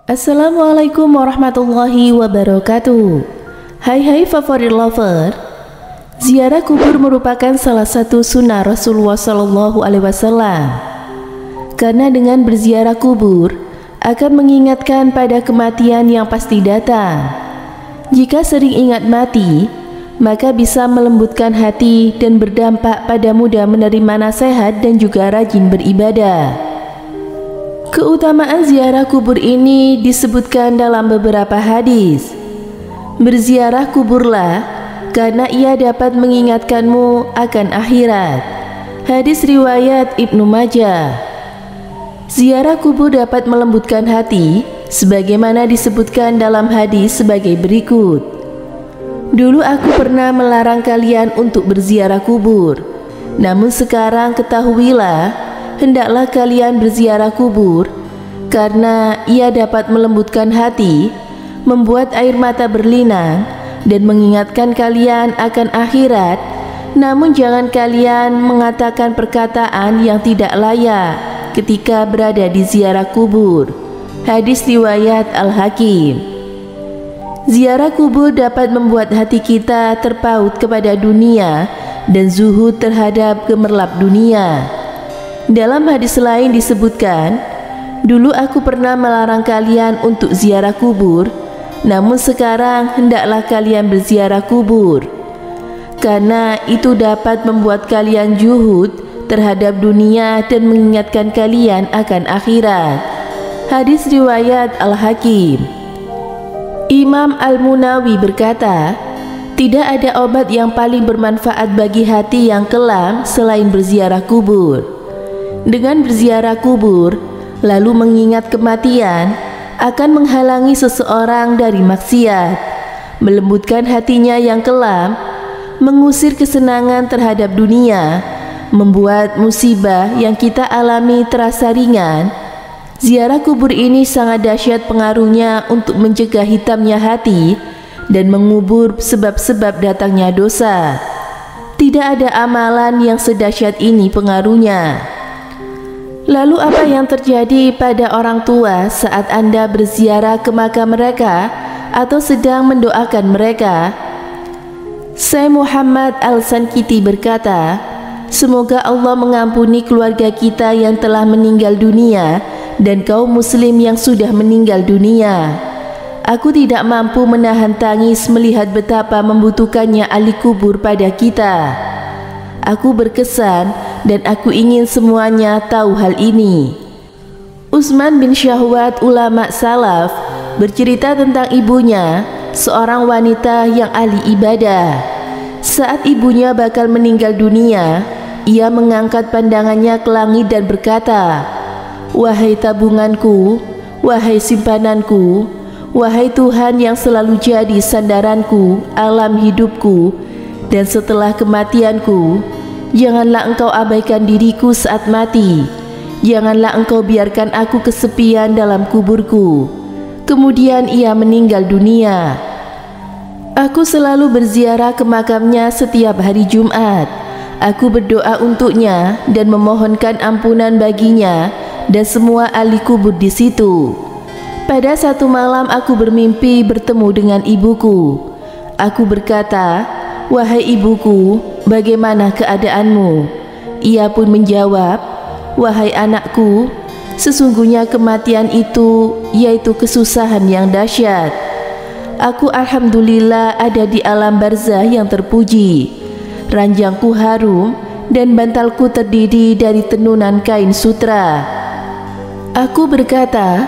Assalamualaikum warahmatullahi wabarakatuh. Hai favorit lover. Ziarah kubur merupakan salah satu sunnah Rasulullah SAW. Karena dengan berziarah kubur akan mengingatkan pada kematian yang pasti datang. Jika sering ingat mati, maka bisa melembutkan hati dan berdampak pada mudah menerima nasihat dan juga rajin beribadah. Keutamaan ziarah kubur ini disebutkan dalam beberapa hadis. Berziarah kuburlah, karena ia dapat mengingatkanmu akan akhirat. Hadis riwayat Ibnu Majah. Ziarah kubur dapat melembutkan hati, sebagaimana disebutkan dalam hadis sebagai berikut. Dulu aku pernah melarang kalian untuk berziarah kubur, namun sekarang ketahuilah, hendaklah kalian berziarah kubur, karena ia dapat melembutkan hati, membuat air mata berlinang, dan mengingatkan kalian akan akhirat. Namun jangan kalian mengatakan perkataan yang tidak layak ketika berada di ziarah kubur. Hadis riwayat Al-Hakim. Ziarah kubur dapat membuat hati kita terpaut kepada dunia dan zuhud terhadap gemerlap dunia. Dalam hadis lain disebutkan, dulu aku pernah melarang kalian untuk ziarah kubur, namun sekarang hendaklah kalian berziarah kubur, karena itu dapat membuat kalian zuhud terhadap dunia dan mengingatkan kalian akan akhirat. Hadis riwayat Al-Hakim. Imam Al-Munawi berkata, tidak ada obat yang paling bermanfaat bagi hati yang kelam selain berziarah kubur. Dengan berziarah kubur, lalu mengingat kematian, akan menghalangi seseorang dari maksiat, melembutkan hatinya yang kelam, mengusir kesenangan terhadap dunia, membuat musibah yang kita alami terasa ringan. Ziarah kubur ini sangat dahsyat pengaruhnya untuk mencegah hitamnya hati dan mengubur sebab-sebab datangnya dosa. Tidak ada amalan yang sedahsyat ini pengaruhnya. Lalu apa yang terjadi pada orang tua saat Anda berziarah ke makam mereka atau sedang mendoakan mereka? Syekh Muhammad Al-Sankiti berkata, semoga Allah mengampuni keluarga kita yang telah meninggal dunia dan kaum muslim yang sudah meninggal dunia. Aku tidak mampu menahan tangis melihat betapa membutuhkannya ahli kubur pada kita. Aku berkesan dan aku ingin semuanya tahu hal ini. Utsman bin Syahwat, ulama salaf, bercerita tentang ibunya, seorang wanita yang ahli ibadah. Saat ibunya bakal meninggal dunia, ia mengangkat pandangannya ke langit dan berkata, wahai tabunganku, wahai simpananku, wahai Tuhan yang selalu jadi sandaranku, alam hidupku, dan setelah kematianku, janganlah engkau abaikan diriku saat mati. Janganlah engkau biarkan aku kesepian dalam kuburku. Kemudian ia meninggal dunia. Aku selalu berziarah ke makamnya setiap hari Jumat. Aku berdoa untuknya dan memohonkan ampunan baginya dan semua ahli kubur di situ. Pada satu malam aku bermimpi bertemu dengan ibuku. Aku berkata, wahai ibuku, bagaimana keadaanmu? Ia pun menjawab, wahai anakku, sesungguhnya kematian itu yaitu kesusahan yang dahsyat. Aku alhamdulillah ada di alam barzah yang terpuji. Ranjangku harum dan bantalku terdiri dari tenunan kain sutra. Aku berkata,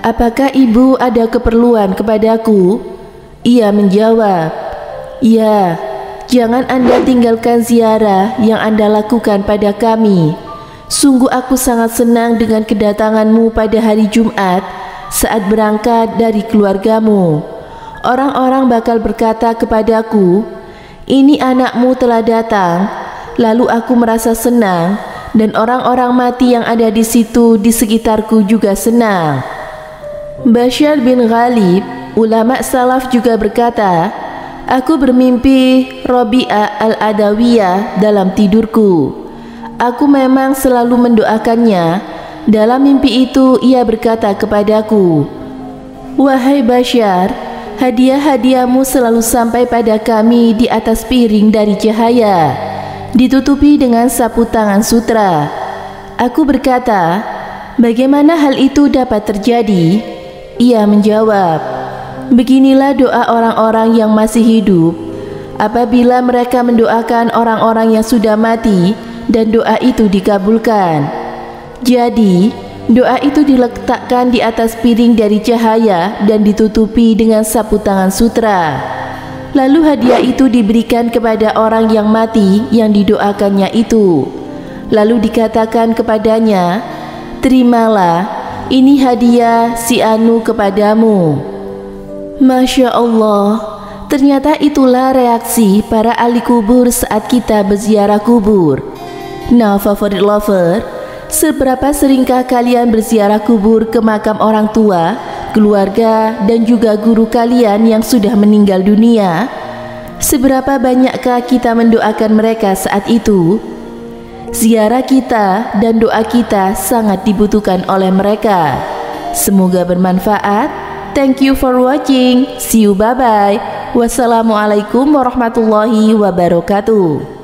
apakah ibu ada keperluan kepadaku? Ia menjawab, ya, jangan Anda tinggalkan ziarah yang Anda lakukan pada kami. Sungguh aku sangat senang dengan kedatanganmu pada hari Jumat saat berangkat dari keluargamu. Orang-orang bakal berkata kepadaku, ini anakmu telah datang. Lalu aku merasa senang, dan orang-orang mati yang ada di situ di sekitarku juga senang. Bashar bin Ghalib, ulama salaf juga berkata, aku bermimpi Rabi'ah al-Adawiyah dalam tidurku. Aku memang selalu mendoakannya. Dalam mimpi itu ia berkata kepadaku, Wahai Bashar, hadiah-hadiahmu selalu sampai pada kami di atas piring dari cahaya, ditutupi dengan sapu tangan sutra. Aku berkata, bagaimana hal itu dapat terjadi? Ia menjawab, beginilah doa orang-orang yang masih hidup apabila mereka mendoakan orang-orang yang sudah mati dan doa itu dikabulkan. Jadi, doa itu diletakkan di atas piring dari cahaya dan ditutupi dengan sapu tangan sutra. Lalu hadiah itu diberikan kepada orang yang mati yang didoakannya itu. Lalu dikatakan kepadanya, terimalah, ini hadiah si Anu kepadamu. Masya Allah, ternyata itulah reaksi para ahli kubur saat kita berziarah kubur. Nah, favorit lover, seberapa seringkah kalian berziarah kubur ke makam orang tua, keluarga, dan juga guru kalian yang sudah meninggal dunia? Seberapa banyakkah kita mendoakan mereka saat itu? Ziarah kita dan doa kita sangat dibutuhkan oleh mereka. Semoga bermanfaat. Thank you for watching. See you, bye-bye. Wassalamualaikum warahmatullahi wabarakatuh.